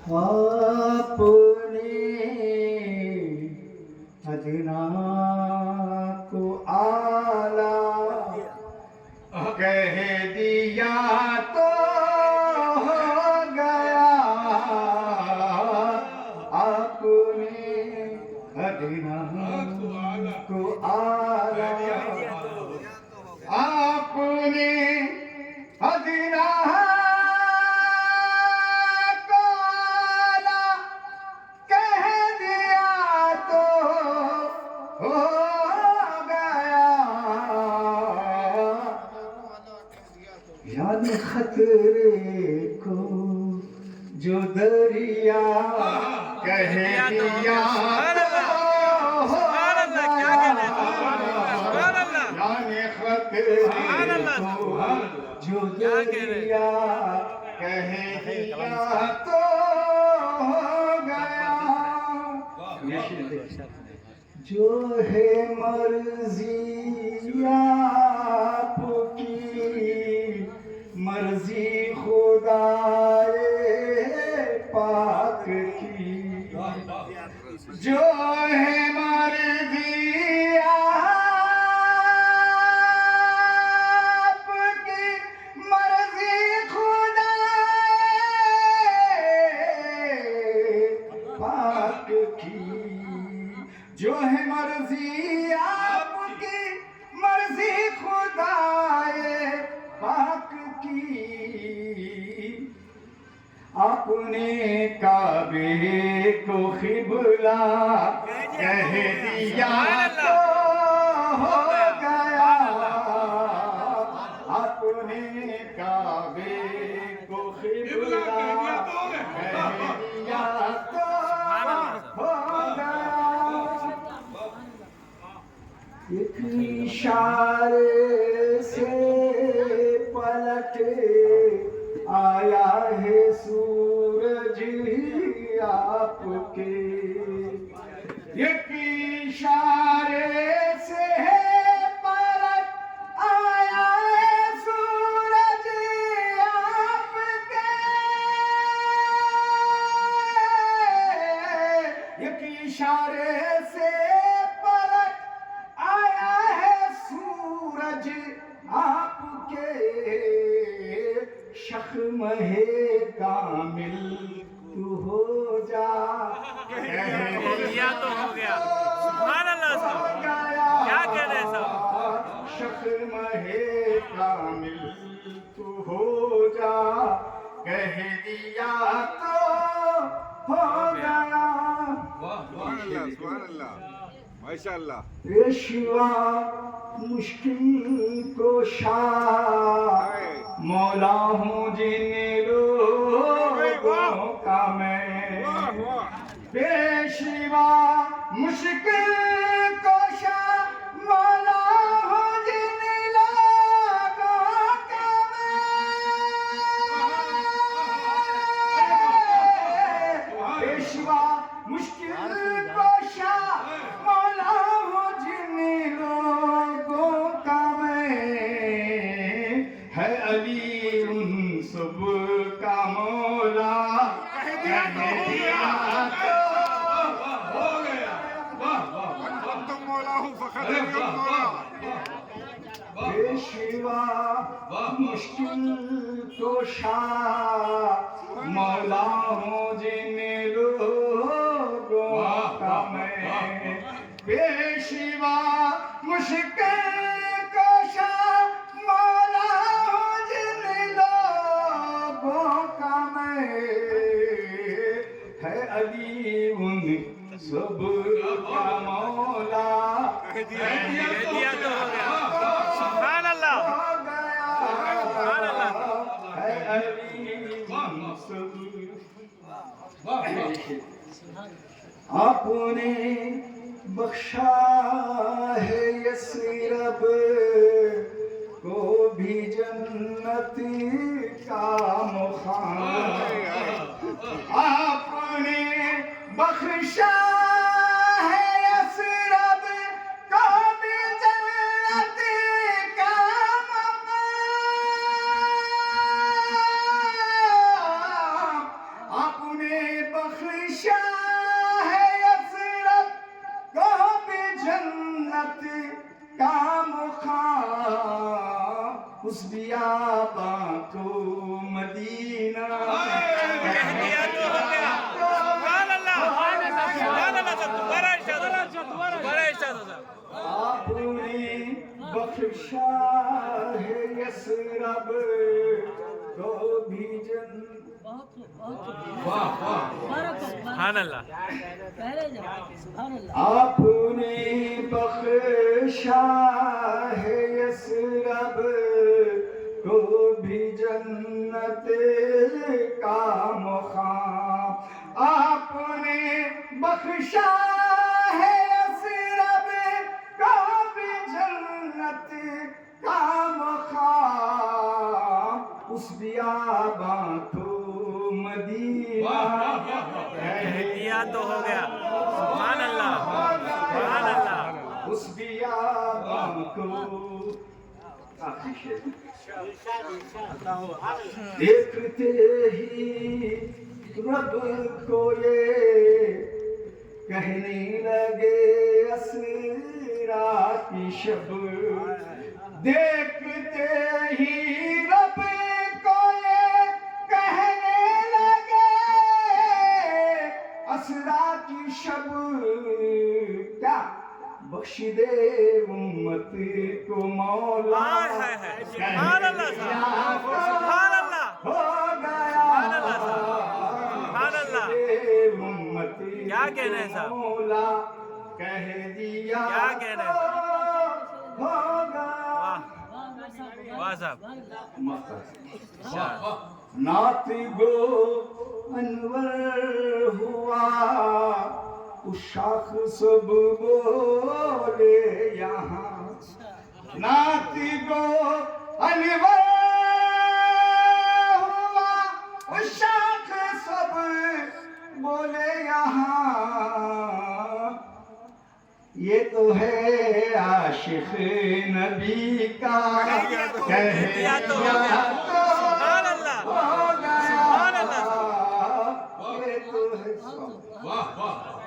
آپ نے ادنا کو اعلی کہہ دیا تو ہو گیا، آپ نے ادنا کو اعلی، آپ نے ادنا یعنی خطرے کو جو دریا کہہ دیا تو ہو گیا، یعنی خطرے کو جو دریا کہہ دیا تو ہو گیا، جو ہے مرضی آپ کی مرضی خدائے پاک کی، جو ہے مرضی آپ کی مرضی خدائے پاک کی، جو ہے مرضی آپ کی مرضی خدائے پاک کی، آپ نے کعبے کو قبلہ کہہ دیا تو ہو گیا، آپ نے کعبے کو قبلہ کہہ دیا تو ہو گیا، ایک اشارے سے پلٹ آیا ہے سورج آپ کے، ایک اشارے سے پلٹ آیا ہے سورج آپ کے، ایک اشارے سے پلٹ آیا ہے سورج آپ کے، شخم ہے کامل تو ہو جا، یہ تو ہو گیا، سبحان اللہ صاحب، کیا کہہ رہے ہیں صاحب، شخم ہے کامل تو ہو جا، کہہ دیا تو ہو گیا، سبحان اللہ ماشاء اللہ، پیشوا مشکل کوشا مولا ہوں جن لوگوں کا میں، پیشوا مشکل کوشا مولا ہوں جن لوگوں کا میں، پیشوا مشکل کوشا مولا ہوں جن لوگوں کا میں، ہے علی ان سب کا مولا کہہ دیا تو ہو گیا، تم مولا ہوں فخر مولا، پیشوا مشکل کوشا مولا ہوں جن لوگوں کا میں، پیشوا مشکل کوشا مولا ہوں جن لوگوں کا میں، ہے علی ان سب کا مولا کہہ دیا تو ہو گیا، سبحان اللہ، سبحان اللہ، ہے علی ان سب، آپ نے بخشا ہے یثرب کو بھی جنت کا مقام، آپ نے بخشا ہے یثرب کو بھی جنت کا مقام، آپ نے بخشا ہے یثرب کو بھی جنت کا مقام اس بیاباں کو مدینہ کہہ دیا تو ہو گیا سبحان اللہ سبحان اللہ صاحب دوبارہ ارشاد ہو صاحب آپ نے بخشا ہے یثرب کو بھی جنت سبحان اللہ آپ نے بخشا ہے یثرب کو بھی جنت کا مقام آپ نے بخشا ہے یثرب کو بھی جنت کا مقام اس بیاباں کو مدینہ کہہ دیا تو ہو گیا سبحان اللہ سبحان اللہ اس بیاباں کو آخری شعر دیکھتے ہی رب کو یہ کہنے لگے اسرا کی شب دیکھتے ہی رب کو یہ کہنے لگے اسرا کی شب کیا بخش دے امت کو مولا سبحان اللہ صاحب سبحان اللہ ہو گیا سبحان اللہ صاحب سبحان اللہ امت کیا کہنا ہے صاحب مولا کہہ دیا کیا کہنا ہے ہو گیا واہ صاحب نعت گو انور ہوا اس شاخ سب بولے یہاں نعت گو انور ہوا اس شاخ سب بولے یہاں یہ تو ہے عاشق نبی کا کہہ دیا تو سبحان اللہ ہو گیا سبحان اللہ یہ تو ہے واہ واہ